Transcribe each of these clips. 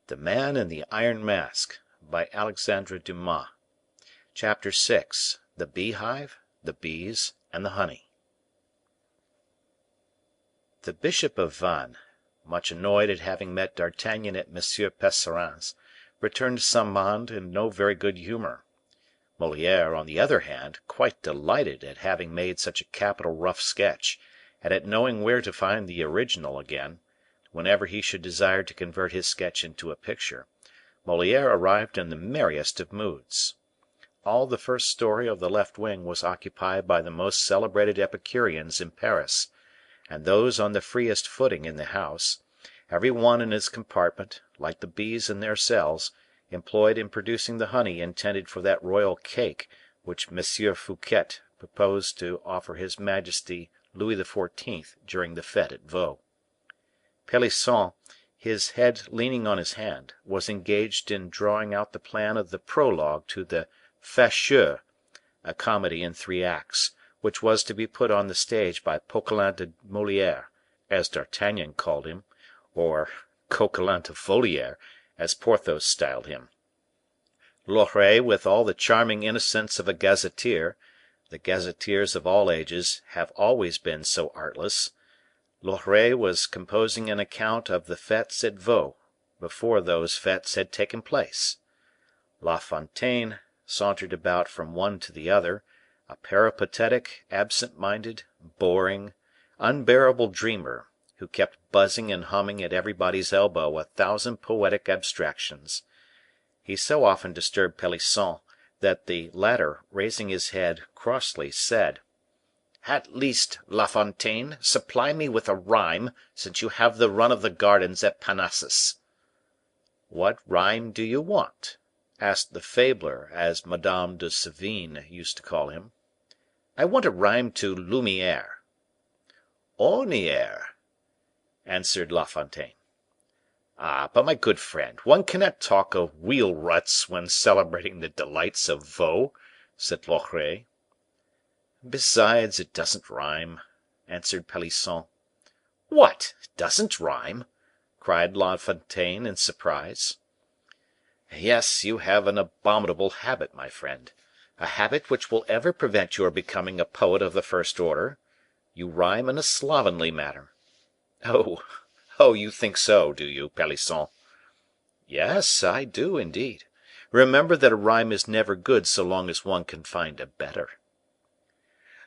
The Man in the Iron Mask by Alexandre Dumas. Chapter 6. The Beehive, the Bees, and the Honey. The Bishop of Vannes, much annoyed at having met D'Artagnan at M. Pesserin's, returned to Saint Mande in no very good humor. Moliere, on the other hand, quite delighted at having made such a capital rough sketch, and at knowing where to find the original again, whenever he should desire to convert his sketch into a picture, Moliere arrived in the merriest of moods. All the first story of the left wing was occupied by the most celebrated Epicureans in Paris, and those on the freest footing in the house, every one in his compartment, like the bees in their cells, employed in producing the honey intended for that royal cake which M. Fouquet proposed to offer his majesty Louis XIV during the fete at Vaux. Pelisson, his head leaning on his hand, was engaged in drawing out the plan of the prologue to the Facheux, a comedy in 3 acts, which was to be put on the stage by Poquelin de Moliere, as D'Artagnan called him, or Coquelin de Foliere, as Porthos styled him. Loret, with all the charming innocence of a gazetteer, the gazetteers of all ages have always been so artless, Loret was composing an account of the fetes at Vaux, before those fetes had taken place. La Fontaine sauntered about from one to the other, a peripatetic, absent-minded, boring, unbearable dreamer, who kept buzzing and humming at everybody's elbow 1,000 poetic abstractions. He so often disturbed Pelisson, that the latter, raising his head, crossly said, "At least, La Fontaine, supply me with a rhyme, since you have the run of the gardens at Parnassus." "What rhyme do you want?" asked the fabler, as Madame de Sevigne used to call him. "I want a rhyme to Lumiere." "Orniere," answered La Fontaine. "Ah, but my good friend, one cannot talk of wheel ruts when celebrating the delights of Vaux," said Loret. "Besides, it doesn't rhyme," answered Pelisson. "What! doesn't rhyme?" cried La Fontaine in surprise. "Yes, you have an abominable habit, my friend, a habit which will ever prevent your becoming a poet of the first order. You rhyme in a slovenly manner." "Oh, you think so, do you, Pelisson?" "Yes, I do, indeed. Remember that a rhyme is never good so long as one can find a better."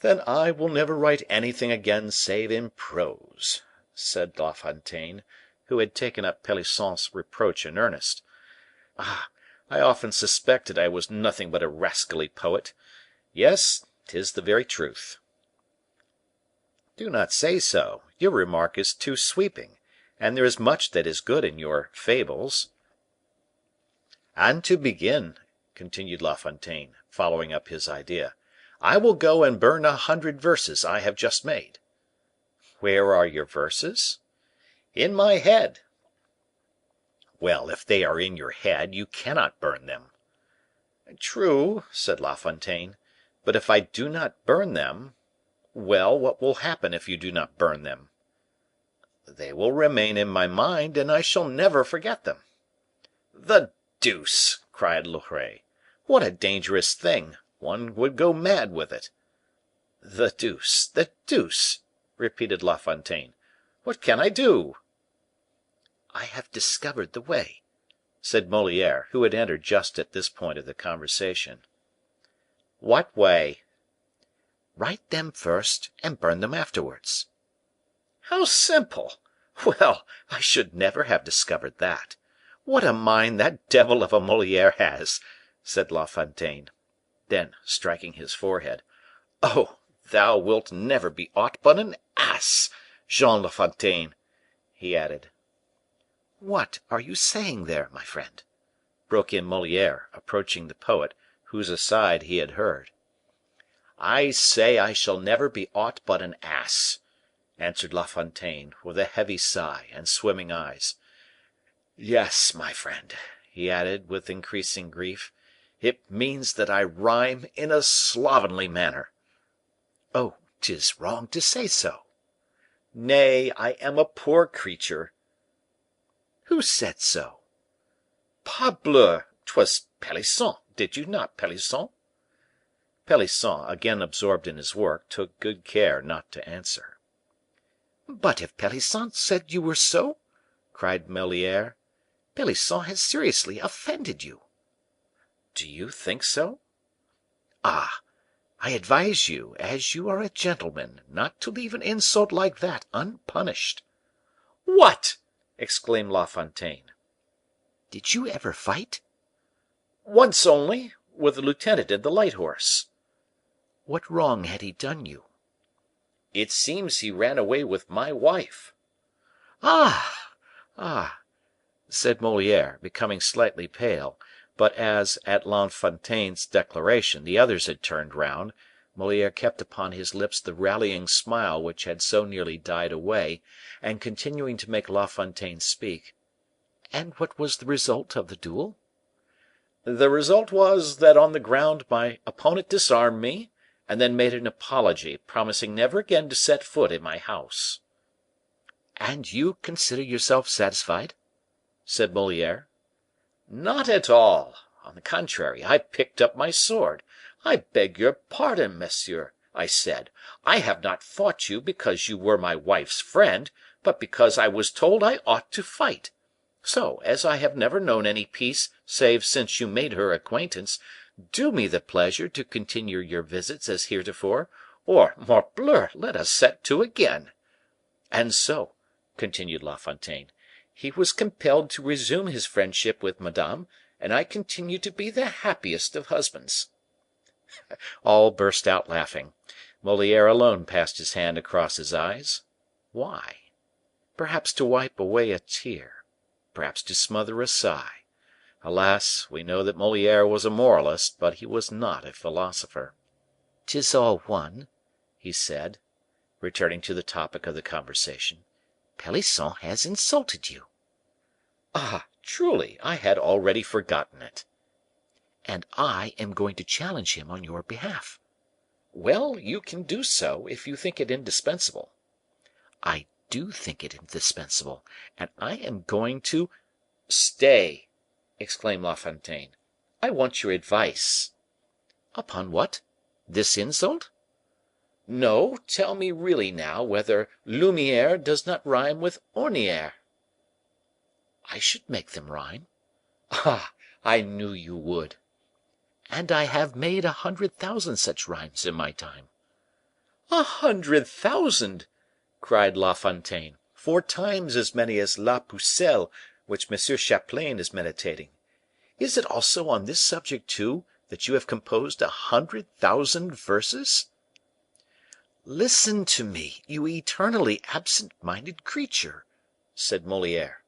"Then I will never write anything again save in prose," said La Fontaine, who had taken up Pelisson's reproach in earnest. "Ah, I often suspected I was nothing but a rascally poet. Yes, 'tis the very truth." "Do not say so; your remark is too sweeping, and there is much that is good in your fables." "And to begin," continued La Fontaine, following up his idea, "I will go and burn 100 verses I have just made." "Where are your verses?" "In my head." "Well, if they are in your head, you cannot burn them." "True," said La Fontaine; "but if I do not burn them, well, what will happen if you do not burn them?" "They will remain in my mind, and I shall never forget them." "The deuce!" cried Loret. "What a dangerous thing! One would go mad with it." "The deuce! the deuce!" repeated La Fontaine. "What can I do?" "I have discovered the way," said Moliere, who had entered just at this point of the conversation. "What way?" "Write them first, and burn them afterwards." "How simple! Well, I should never have discovered that. What a mind that devil of a Moliere has!" said La Fontaine. Then, striking his forehead, "Oh, thou wilt never be aught but an ass, Jean La Fontaine," he added. "What are you saying there, my friend?" broke in Moliere, approaching the poet, whose aside he had heard. "I say I shall never be aught but an ass," answered La Fontaine, with a heavy sigh and swimming eyes. "Yes, my friend," he added, with increasing grief, "it means that I rhyme in a slovenly manner." "Oh, 'tis wrong to say so." "Nay, I am a poor creature." "Who said so?" Parbleu! 'Twas Pelisson, did you not, Pelisson?" Pelisson, again absorbed in his work, took good care not to answer. "But if Pelisson said you were so?" cried Moliere. "Pelisson has seriously offended you." "Do you think so?" "Ah! I advise you, as you are a gentleman, not to leave an insult like that unpunished." "What?" exclaimed La Fontaine. "Did you ever fight?" "Once only, with the lieutenant in the light horse." "What wrong had he done you?" "It seems he ran away with my wife." "Ah! ah!" said Moliere, becoming slightly pale; but as, at La Fontaine's declaration, the others had turned round, Moliere kept upon his lips the rallying smile which had so nearly died away, and continuing to make La Fontaine speak, "And what was the result of the duel?" "The result was, that on the ground my opponent disarmed me, and then made an apology, promising never again to set foot in my house." "And you consider yourself satisfied?" said Moliere. "Not at all. On the contrary, I picked up my sword. 'I beg your pardon, monsieur,' I said. 'I have not fought you because you were my wife's friend, but because I was told I ought to fight. So, as I have never known any peace save since you made her acquaintance, do me the pleasure to continue your visits as heretofore, or, morbleu, let us set to again.' And so," continued La Fontaine, "he was compelled to resume his friendship with Madame, and I continue to be the happiest of husbands." All burst out laughing. Moliere alone passed his hand across his eyes. Why? Perhaps to wipe away a tear, perhaps to smother a sigh. Alas, we know that Moliere was a moralist, but he was not a philosopher. "'Tis all one," he said, returning to the topic of the conversation. "Pelisson has insulted you." "Ah! truly, I had already forgotten it." "And I am going to challenge him on your behalf." "Well, you can do so, if you think it indispensable." "I do think it indispensable, and I am going to—" "Stay!" exclaimed La Fontaine, "I want your advice." "Upon what? This insult?" "No; tell me really now whether Lumiere does not rhyme with Orniere." "I should make them rhyme." "Ah! I knew you would." "And I have made 100,000 such rhymes in my time." "100,000!" cried La Fontaine; "4 times as many as La Pucelle, which M. Chaplain is meditating. Is it also on this subject, too, that you have composed 100,000 verses?" "Listen to me, you eternally absent minded creature," said Moliere.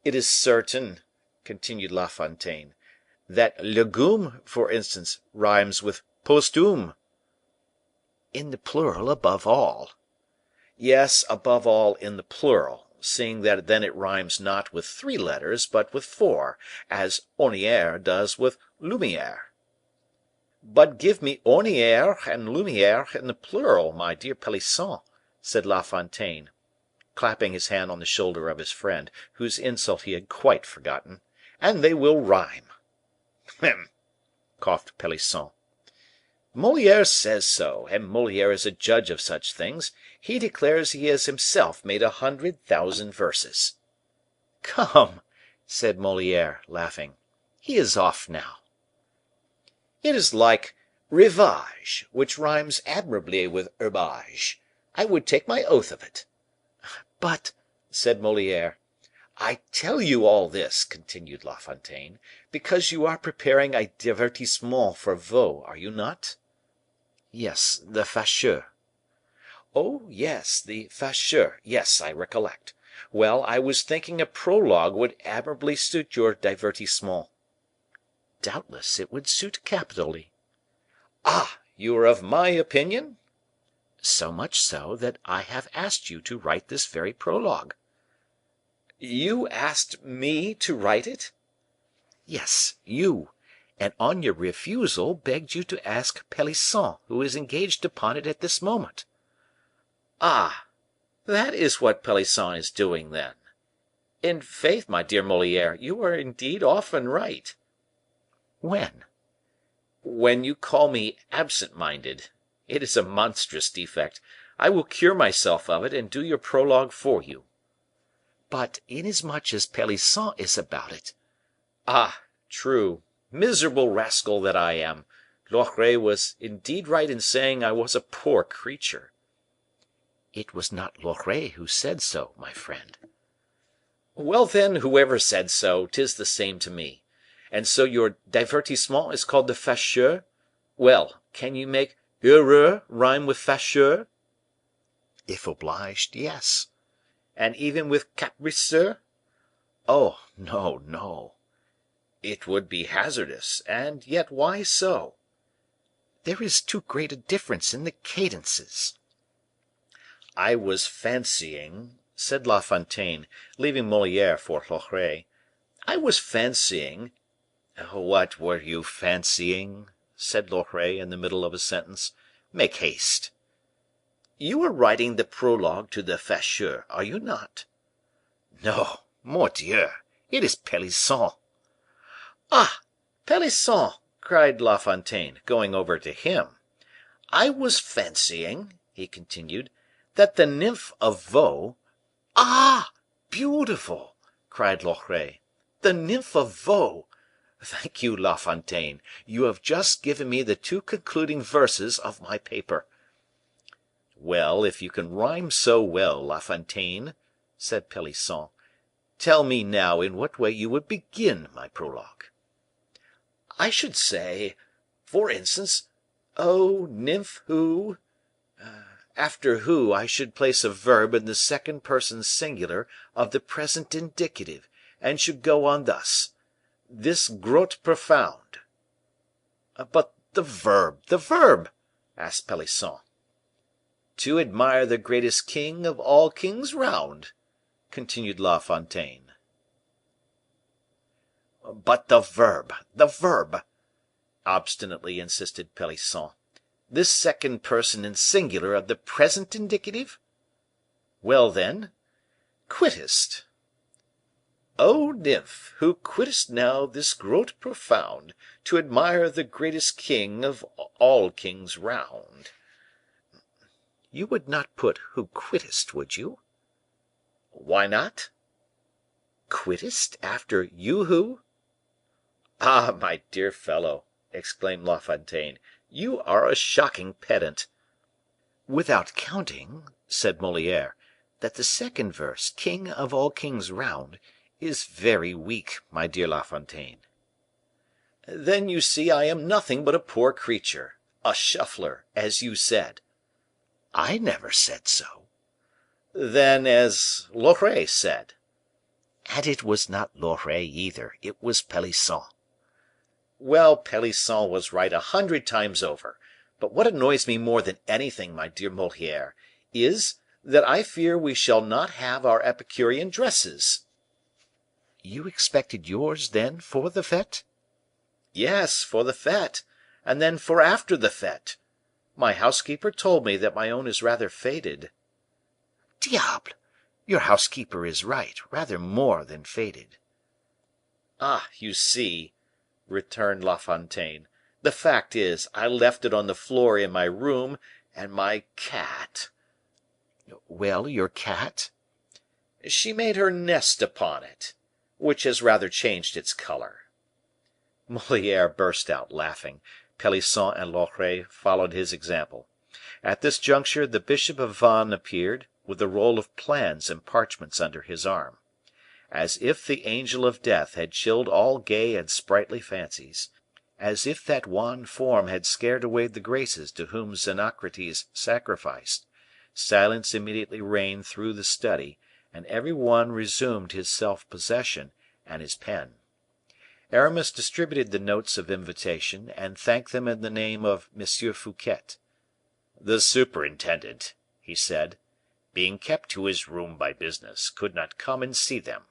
"It is certain," continued La Fontaine, "that legume, for instance, rhymes with posthume." "In the plural, above all." "Yes, above all in the plural, seeing that then it rhymes not with 3 letters, but with 4, as Orniere does with Lumiere." "But give me Orniere and Lumiere in the plural, my dear Pelisson," said La Fontaine, clapping his hand on the shoulder of his friend, whose insult he had quite forgotten, "and they will rhyme." "Hem!" coughed Pelisson. "Moliere says so, and Moliere is a judge of such things; he declares he has himself made 100,000 verses." "Come," said Moliere, laughing, "he is off now." "It is like rivage, which rhymes admirably with herbage. I would take my oath of it." "But," said Moliere, "I tell you all this," continued La Fontaine, "because you are preparing a divertissement for Vaux, are you not?" "Yes, the Facheux." "Oh, yes, the Facheux; yes, I recollect. Well, I was thinking a prologue would admirably suit your divertissement." "Doubtless it would suit capitally." "Ah! you are of my opinion?" "So much so, that I have asked you to write this very prologue." "You asked me to write it?" "Yes, you; and on your refusal, begged you to ask Pelisson, who is engaged upon it at this moment." "Ah! that is what Pelisson is doing, then?" In faith, my dear Moliere, you are indeed often right. When? When you call me absent minded. It is a monstrous defect. I will cure myself of it, and do your prologue for you. But inasmuch as Pelisson is about it. Ah, true. Miserable rascal that I am. Loret was indeed right in saying I was a poor creature. It was not Loret who said so, my friend. Well, then, whoever said so, 'tis the same to me. And so your divertissement is called the Facheux? Well, can you make heureux rhyme with Facheux? If obliged, yes. And even with capriceux? Oh, no, no. It would be hazardous, and yet why so? There is too great a difference in the cadences. I was fancying, said La Fontaine, leaving Moliere for Loret, I was fancying. What were you fancying? Said Loret in the middle of a sentence. Make haste. You are writing the prologue to the Facheux, are you not? No, mordieu, it is Pelisson. Ah, Pelisson, cried La Fontaine, going over to him. I was fancying, he continued, that the nymph of Vaux. Ah, beautiful, cried Loret. The nymph of Vaux. Thank you, La Fontaine. You have just given me the two concluding verses of my paper. Well, if you can rhyme so well, La Fontaine, said Pelisson, tell me now in what way you would begin my prologue. I should say, for instance, O nymph who. After who I should place a verb in the second person singular of the present indicative, and should go on thus: this grotte profound. But the verb, asked Pelisson. To admire the greatest king of all kings round, continued La Fontaine. But the verb, obstinately insisted Pelisson. This second person in singular of the present indicative? Well, then, quittest. O nymph, who quittest now this grotte profound, to admire the greatest king of all kings round. You would not put who quittest, would you? Why not? Quittest after you who? Ah, my dear fellow, exclaimed La Fontaine, you are a shocking pedant. Without counting, said Moliere, that the second verse, king of all kings round, is very weak, my dear La Fontaine. Then you see I am nothing but a poor creature, a shuffler, as you said. I never said so. Then as Loret said. And it was not Loret either, it was Pelisson. Well, Pelisson was right 100 times over. But what annoys me more than anything, my dear Moliere, is, that I fear we shall not have our Epicurean dresses. You expected yours, then, for the fete? Yes, for the fete, and then for after the fete. My housekeeper told me that my own is rather faded. Diable! Your housekeeper is right, rather more than faded. Ah, you see, returned La Fontaine, the fact is, I left it on the floor in my room, and my cat. Well, your cat? She made her nest upon it, which has rather changed its color. Moliere burst out laughing. Pelisson and Loret followed his example. At this juncture the Bishop of Vannes appeared, with a roll of plans and parchments under his arm. As if the angel of death had chilled all gay and sprightly fancies, as if that wan form had scared away the graces to whom Xenocrates sacrificed, silence immediately reigned through the study, and every one resumed his self-possession and his pen. Aramis distributed the notes of invitation, and thanked them in the name of M. Fouquet. The superintendent, he said, being kept to his room by business, could not come and see them,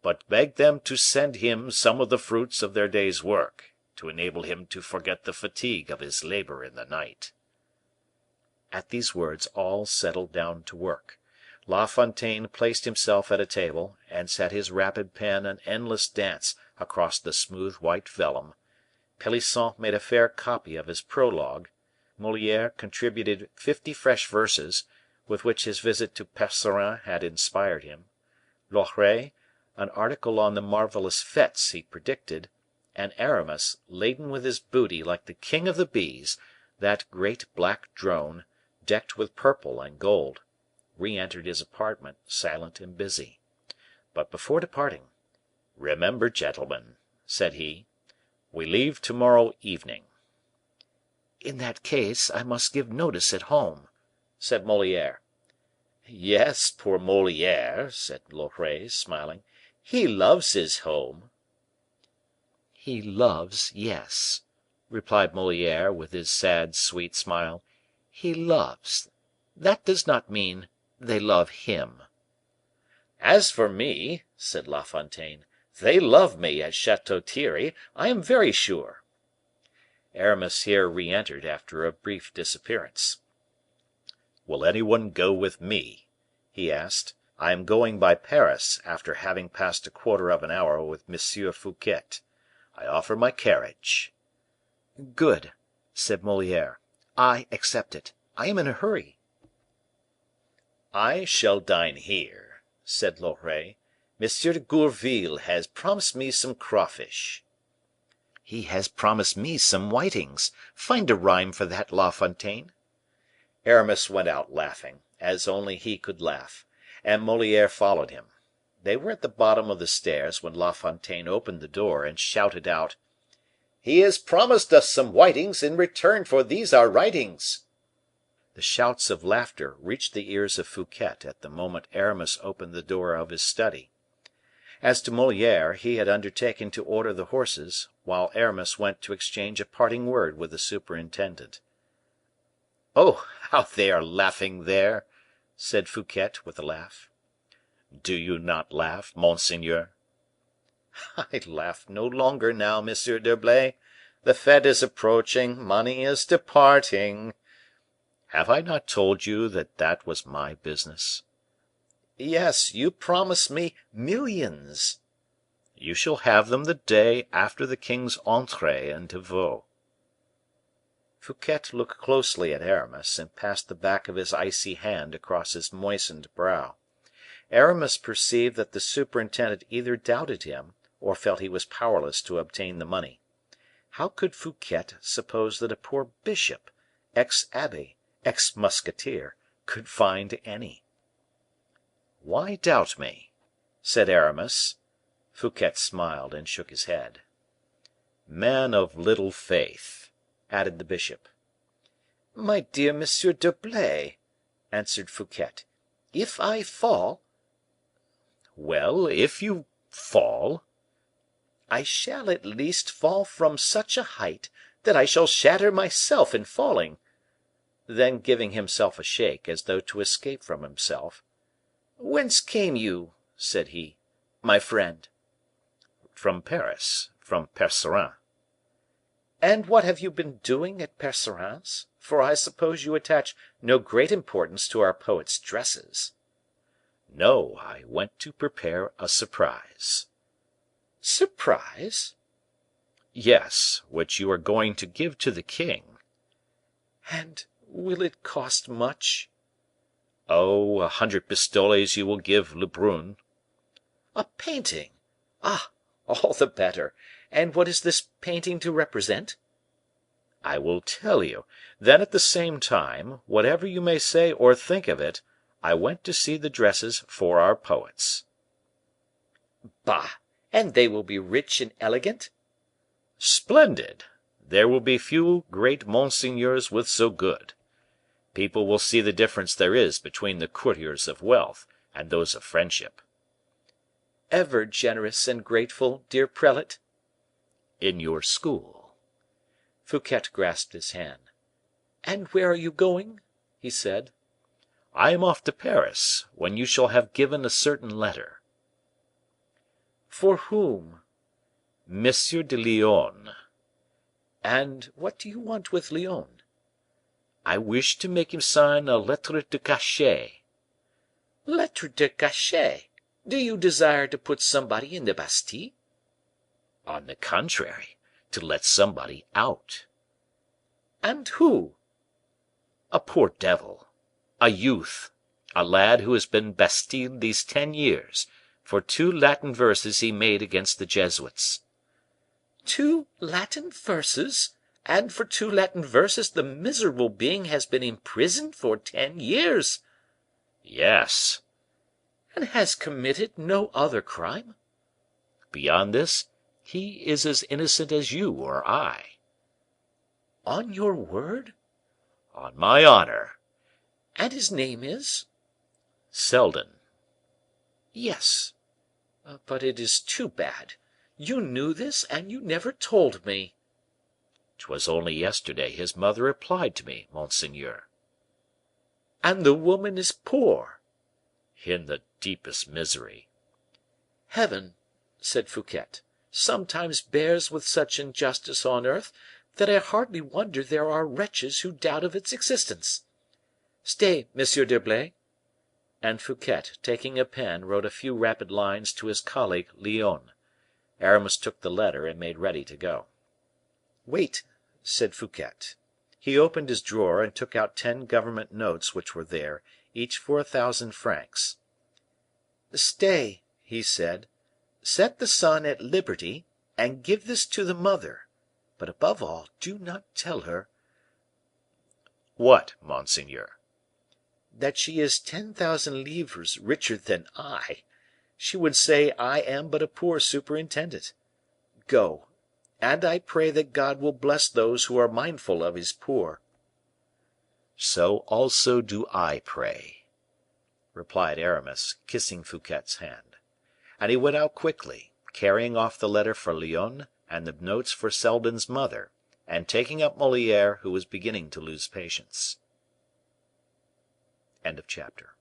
but begged them to send him some of the fruits of their day's work, to enable him to forget the fatigue of his labor in the night. At these words all settled down to work. La Fontaine placed himself at a table, and set his rapid pen an endless dance across the smooth white vellum. Pelisson made a fair copy of his prologue. Moliere contributed 50 fresh verses, with which his visit to Percerin had inspired him. Loret, an article on the marvelous fetes he predicted, and Aramis, laden with his booty like the king of the bees, that great black drone, decked with purple and gold, re entered his apartment, silent and busy. But before departing, "Remember, gentlemen," said he, "we leave to morrow evening." "In that case, I must give notice at home," said Moliere. "Yes, poor Moliere," said Loret, smiling, "he loves his home." "He loves, yes," replied Moliere, with his sad, sweet smile, "he loves; that does not mean they love him." "As for me," said La Fontaine, "they love me at Chateau Thierry, I am very sure." Aramis here re entered after a brief disappearance. "Will any one go with me?" he asked. "I am going by Paris, after having passed a quarter of an hour with M. Fouquet. I offer my carriage." "Good," said Moliere. "I accept it. I am in a hurry." "I shall dine here," said Loret. "M. de Gourville has promised me some crawfish." "He has promised me some whitings. Find a rhyme for that, La Fontaine." Aramis went out laughing, as only he could laugh, and Moliere followed him. They were at the bottom of the stairs when La Fontaine opened the door, and shouted out, "He has promised us some whitings in return for these our writings." The shouts of laughter reached the ears of Fouquet at the moment Aramis opened the door of his study. As to Moliere, he had undertaken to order the horses, while Aramis went to exchange a parting word with the superintendent. "Oh, how they are laughing there!" said Fouquet, with a laugh. "Do you not laugh, monseigneur?" "I laugh no longer now, Monsieur d'Herblay. The fete is approaching, money is departing." "Have I not told you that that was my business?" "Yes, you promised me millions." "You shall have them the day after the king's entree into Vaux." Fouquet looked closely at Aramis, and passed the back of his icy hand across his moistened brow. Aramis perceived that the superintendent either doubted him, or felt he was powerless to obtain the money. How could Fouquet suppose that a poor bishop, ex abbe, ex musketeer, could find any? "Why doubt me?" said Aramis. Fouquet smiled and shook his head. "Man of little faith," added the bishop. "My dear Monsieur d'Herblay," answered Fouquet, "if I fall " "Well, if you fall?" "I shall at least fall from such a height that I shall shatter myself in falling." Then giving himself a shake, as though to escape from himself, "Whence came you," said he, "my friend?" "From Paris, from Percerin." "And what have you been doing at Percerin's? For I suppose you attach no great importance to our poet's dresses." "No, I went to prepare a surprise." "Surprise?" "Yes, which you are going to give to the king." "And will it cost much?" "Oh, 100 pistoles you will give Lebrun." "A painting! Ah! all the better. And what is this painting to represent?" "I will tell you. Then, at the same time, whatever you may say or think of it, I went to see the dresses for our poets." "Bah! And they will be rich and elegant?" "Splendid! There will be few great monseigneurs with so good. People will see the difference there is between the courtiers of wealth and those of friendship." "Ever generous and grateful, dear prelate." "In your school." Fouquet grasped his hand. "And where are you going?" he said. "I am off to Paris, when you shall have given a certain letter." "For whom?" Monsieur de Lyonne. "And what do you want with Lyonne?" I wish to make him sign a lettre de cachet." Lettre de cachet! Do you desire to put somebody in the Bastile?" "On the contrary, to let somebody out." "And who?" "A poor devil, a youth, a lad who has been Bastilled these 10 years, for 2 Latin verses he made against the Jesuits." "Two Latin verses! And for 2 Latin verses the miserable being has been imprisoned for 10 years." "Yes." "And has committed no other crime?" "Beyond this, he is as innocent as you or I." "On your word?" "On my honor." "And his name is?" "Seldon." "Yes. But it is too bad. You knew this, and you never told me." "'Twas only yesterday his mother applied to me, monseigneur." "And the woman is poor?" "In the deepest misery." "Heaven," said Fouquet, "sometimes bears with such injustice on earth, that I hardly wonder there are wretches who doubt of its existence. Stay, Monsieur d'Herblay." And Fouquet, taking a pen, wrote a few rapid lines to his colleague Lyonne. Aramis took the letter, and made ready to go. "Wait," said Fouquet. He opened his drawer, and took out 10 government notes which were there, each for 1,000 francs. "Stay," he said, "set the son at liberty, and give this to the mother; but above all, do not tell her—" "What, monseigneur?" "That she is 10,000 livres richer than I. She would say I am but a poor superintendent. Go, and I pray that God will bless those who are mindful of his poor." "So also do I pray," replied Aramis, kissing Fouquet's hand. And he went out quickly, carrying off the letter for Lyonne and the notes for Seldon's mother, and taking up Moliere, who was beginning to lose patience. Chapter